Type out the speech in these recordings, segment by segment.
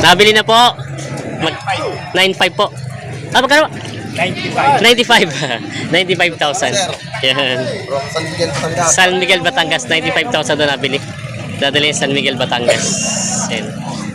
Nabili na po. 9.5 po. Ah, magkano? 95. 95,000. Yan. San Miguel, Batangas. 95,000 doon nabili. Dadali San Miguel, Batangas. Yan.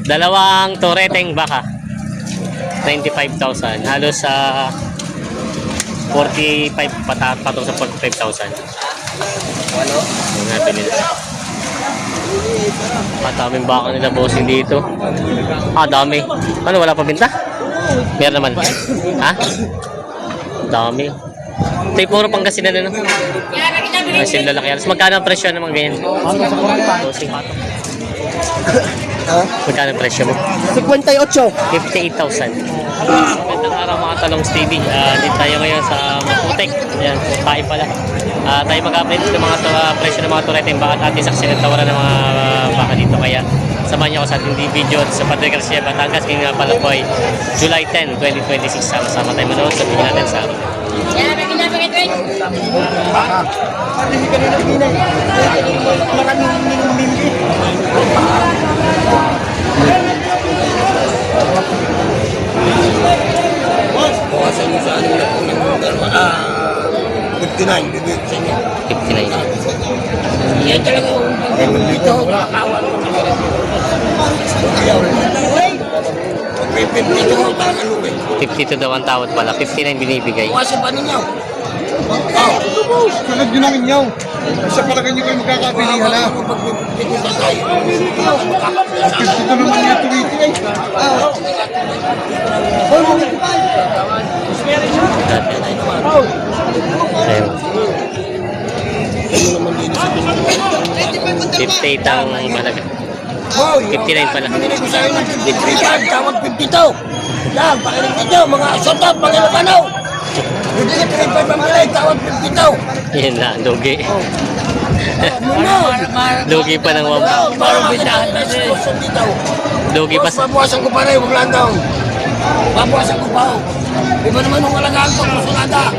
Dalawang toreteng baka. 95,000. Halos sa 45 patong sa 45,000. Ano? Nabili na. Mataming baka nila bossing dito. Ah, dami. Ano, wala pa binta? Meron naman. Ha? Dami. Ito yung puro Pangasinan na, no? Ay, sila lalaki. Alas, magkano ang presyo naman ganyan? Bossing. Magkano ang presyo mo? 58. 58,000. Magandang araw mga Talongs TV. Dito tayo ngayon sa Maputek. Ayan, tayo pala. Tayo mag-update ng mga presyo ng mga tureteng baka at ating saksi ng tawaran ng mga baka dito. Kaya samahan niyo ako sa ating video sa Padre Garcia, Batangas. Ngayon nga pala po ay July 10, 2026. Sama-sama tayo manood sa video natin sa akin. Bawasan mo sa ano na kung yung 59, bibig sa inyo. 59. Yan talaga yung dito, makakawan mo na lang. May 52 ko talaga lubi. 52 daw ang tawad pala. 59 binibigay. Bawasan pa ninyo. Sunod nyo namin yaw. Sa palagan nyo kayo magkakabilihan na. Pag-pipito pa tayo. Dito naman yung tuwiti ay. Ayun. Ano naman din sa 58 ang mahalaga. 59 pala. Pinili ko sa'yo ng 53 yan, tawag 52. Yan, pakinig ninyo, mga sotat, mga Ilocano. Hindi ka 35 ang bilay, tawag 52. Yan na, lugi. Muna. Lugi pa ng wab. Parang bitahan na siya. Lugi pa sa... Babawasan ko pa rin, huwag lang daw. Babawasan ko pa. Iba naman nung alagaan ko, kusunada.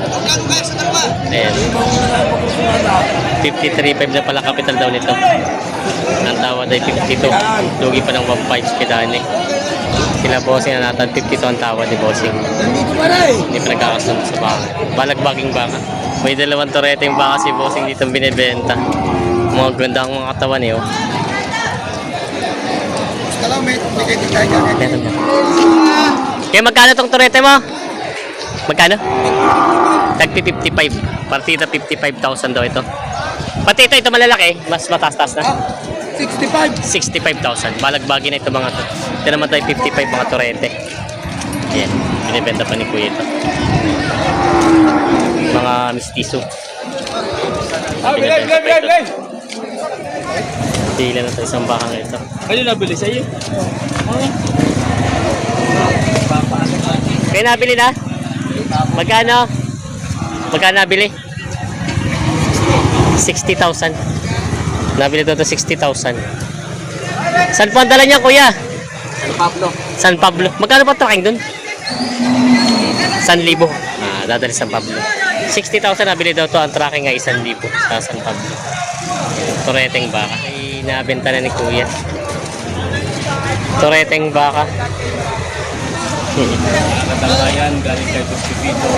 Ayan. Iba nung alagaan ko, kusunada. 53.5 na pala capital daw nito. Ang tawad ay 52. Lugi pa ng 1.5 kidani. Sila bossing na natin 52 ang tawad ni bossing. Nandito pa rin. Hindi pa nagkakasunod sa baka. Balagbaging baka. May dalawang torete yung baka si bossing dito binibenta. Mga ganda ang mga katawan eh. Oh. Meron na. Kaya magkano tong torete mo? Magkano? Tagpi 55. Partida 55,000 daw ito. Pati ito malalaki. Mas mataas-taas na. 65. 65,000. Balagbagi na ito mga to. Ito naman tayo 55 mga torete. Ayan. Binibenta pa ni Kuya ito. Mga mistiso. Bilay. Dila na sa isang bakang ito. Ano nabili sa'yo? Kaya nabili na? Magkano? Magkano nabili? 60,000. Nabili ito 60,000. Saan po ang dala niya, Kuya? San Pablo. Magkano pa tracking dun? 1,000. Dadali San Pablo. 60,000 nabili daw to. Ang tracking ay 1,000 sa San Pablo. Toreteng baka. Ay nabenta na ni Kuya. Toreteng baka. Katangayan, galing kay Bustipito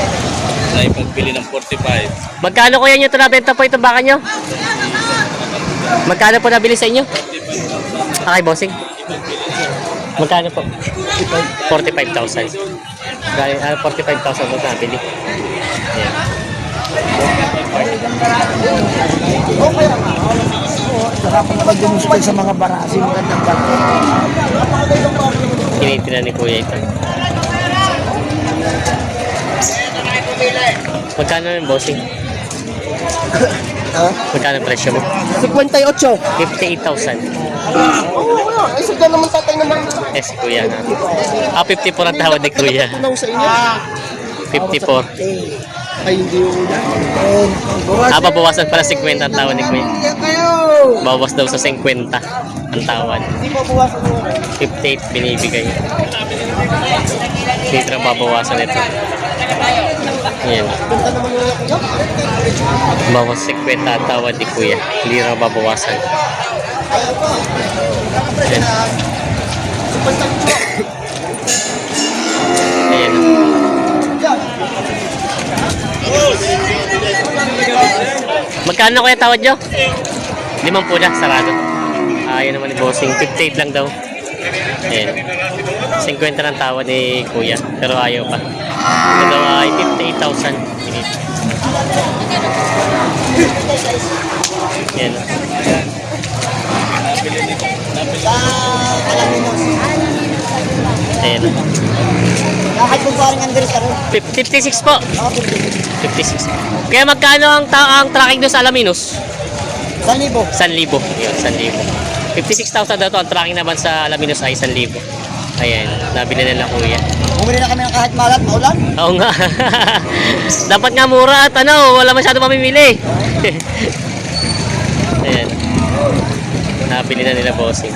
na ipagbili ng 45. Magkano Kuya nyo ito nabenta po ito baka nyo? Magkano po nabili sa inyo? Okay, bossing. Magkano po? 45,000. Galing 45,000 po nabili. Ayan. Sarap na pag-demonstrate sa mga barasi. Magandang bata. Tinitina ni Kuya ito. Magkano yung bossing? Ha? Magkano ang presyo mo? 58. 58,000. Ay, sige naman tatay naman. Eh, si Kuya na. 54 ang tawad ni Kuya. Tunaw sa inyo. 54. Ay, hindi yung Babawasan pala 50 ang tawad ni Kuya. kayo. Bawas daw sa 50 ang tawad. Hindi pa buwasan mo. 58 binibigay. Dito na babawasan ito. Ayan. Bawas 50 ang tawad ni Kuya. Hindi na babawasan. Ayan. Magkano kuya tawad nyo? 5 na, sarado. Ayun naman ni Bossing, 58 lang daw. Ayan. 50 ng tawad ni kuya, pero ayaw pa. Ito daw ay 58,000. Ayan. Ayan. Kahit kung parang Andres ka rin. 56 po. Ako, 56. Kaya magkano ang tracking doon sa Alaminos? 1,000. 1,000. Yun, 1,000. 56,000 daw to. Ang tracking naman sa Alaminos ay 1,000. Ayan, nabili nila kuya. Bumili na kami ng kahit malat, maulan. Oo nga. Dapat nga mura at wala masyado mamimili. Ayan. Nabili na nila bossing.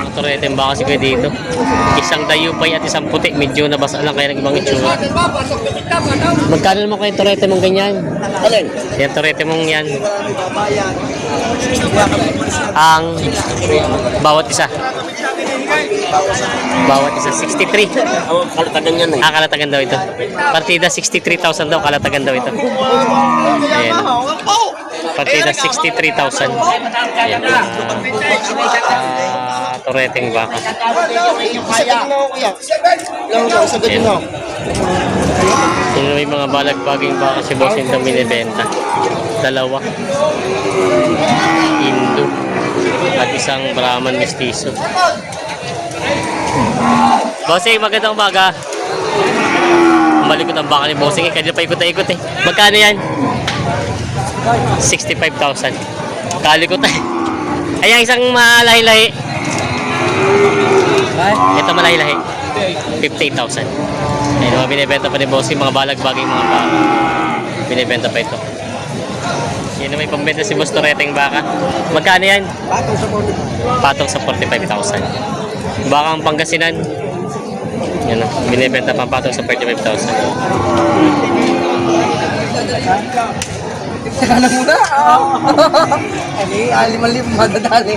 Mga tureteng baka kasi kayo dito. Isang dayupay at isang puti. Medyo nabasa lang kaya ng ibang itsura. Magkano naman kayo turete mong ganyan? Alin? Yan turete mong yan. Ang bawat isa. Bawat isa 63. Kalatagan yan eh. Kalatagan daw ito. Partida 63,000 daw, kalatagan daw ito. Ayan. Partida 63,000. Ayan. Tureteng baka. Ayan. Yun may mga balagbaging baka si Bossing daw binibenta. 2. Indo. At isang Brahman mestizo. Bossing, magandang umaga. Malikot ang baka ni Bossing. Kanina pa ikot-ikot eh. Magkano yan? 65,000. Kalikot eh. Ay, ang isang malahi-lahi. Ito malahi-lahi. 58,000. Ayun, mga binibenta pa ni Bossing. Mga balagbaging mga baka. Binibenta pa ito. Yan may pambenta si Boss Tureteng baka. Magkano yan? Patong sa 45. Patong sa 45,000. Bakang Pangasinan. Yan o. Binibenta pang patong sa 45,000. Saka na muna. Ay, alim-alim, madadali.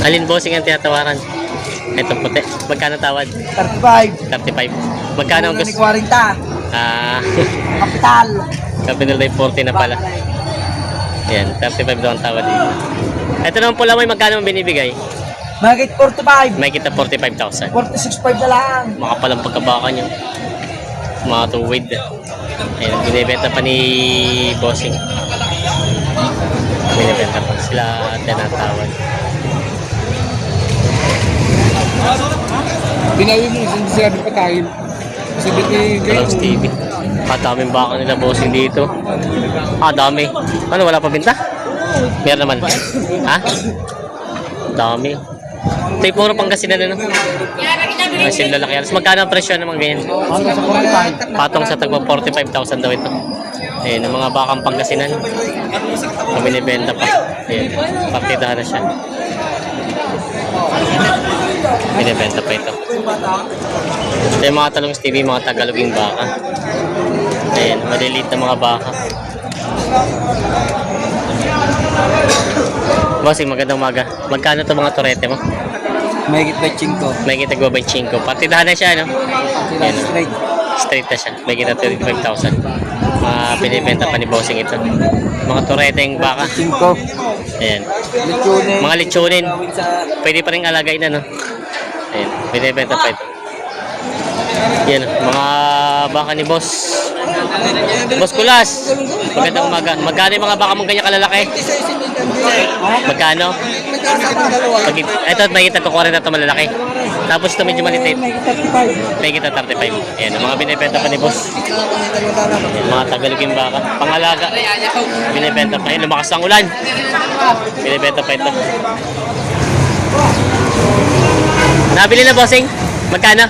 Alin Bossing ang tinatawaran? Ito puti. Magkano tawad? 35. 35. Magkano ang gusto? 40. Kapital. Capital Day 40 na pala. Yan, 35 daw ang tawad dito. Ito naman pula mo, magkano ang binibigay? Mahigit 45. May kita 45,000. 46.5 na lang. Makapalang pagkabaka nyo. Mga tuwid. Ayan, binibenta pa ni Bossing. Binibenta pa sila tinatawad. Binawi mo, hindi sinabi pa tayo. Sabi ni Talos TV. Daming baka nila Bossing dito. Dami. Ano, wala pa binta? Meron naman. Ha? Dami. Ito yung puro Pangasinan ano? Kasi lalaki. Alas magkano ang presyo naman ganyan? Patong sa tagwa 45,000 daw ito. Ayan, ang mga bakang Pangasinan. Kami nibenta pa. Ayan, partidahan na siya. Binibenta pa ito. Ito yung mga talong TV, mga Tagaloging baka. Ayan, maliliit na mga baka. Bossing, magandang umaga. Magkano ito mga turete mo? Mahigit 25. May kita gawin 5. Partidahan na siya, no? Ayan, Straight. straight na siya. May kita 35,000. Binibenta pa ni Bossing ito. Mga tureteng baka. 5. Ayan. Lechones. Mga lechonin. Sa Pwede pa rin alagay na, no? Ayan. Binibenta pa ito. Yan, mga baka ni Boss. Boss Kulas. Magandang umaga. Magkano yung mga baka mong ganyan kalalaki? Magkano? Ito, may kita ko 40 na ito malalaki. Tapos ito medyo malitit. May kita 35. Ayan, ang mga binibenta pa ni Boss. Ayan, mga Tagaloging baka. Pangalaga. Binibenta pa. Ayan, lumakas ang ulan. Binibenta pa ito. Nabili na, Bossing? Magkano?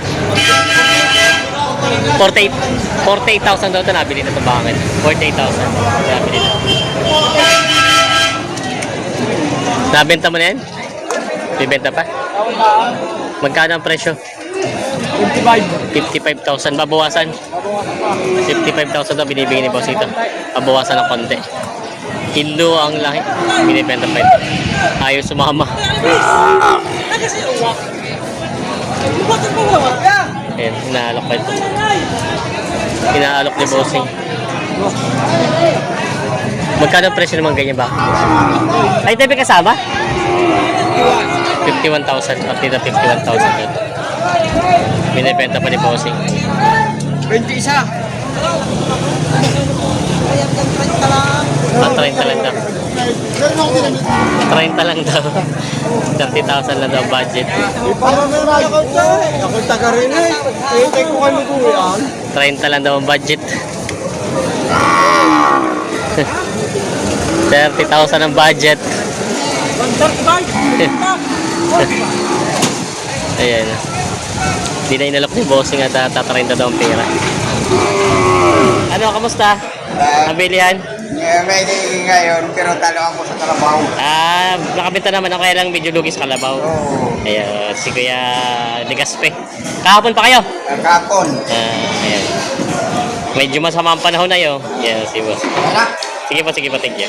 48,000 daw ito. Nabili na ito bakit? 48,000. Nabili na. Nabenta mo na yan? Bibenta pa? Magkano ang presyo? 55,000. Babawasan? 55,000 daw binibigay ni Boss ito. Babawasan ng konti. Indo ang laki. Binibenta pa ito. Ayaw sumama. Ayan, inaalok pa ito. Inaalok ni Bossing. Magkano ang presyo naman ganyan ba? Ay, tayo kasama? 51,000. Pati na 51,000 yun. Binibenta pa ni Bossing. 21. Ah, 30 lang daw. 30 lang daw. 30,000 lang daw budget. Ako taga rin eh. Take ko kayo mag-uwian. 30 lang daw ang budget. 30,000 ang budget. Ayan. Hindi na inalok ni Bossing at tatarinda daw ang pera. Ano, kamusta? Ang bilihan? May ngayon, pero talo ako sa trabaho. Ah, nakabenta naman ako kaya lang medyo lugis kalabaw. Ayan, si Kuya Ligaspe. Kahapon pa kayo? Kapon. Ayan. Medyo masama ang panahon na yun. Ayan, si Boss. Anak. Sige po, thank you.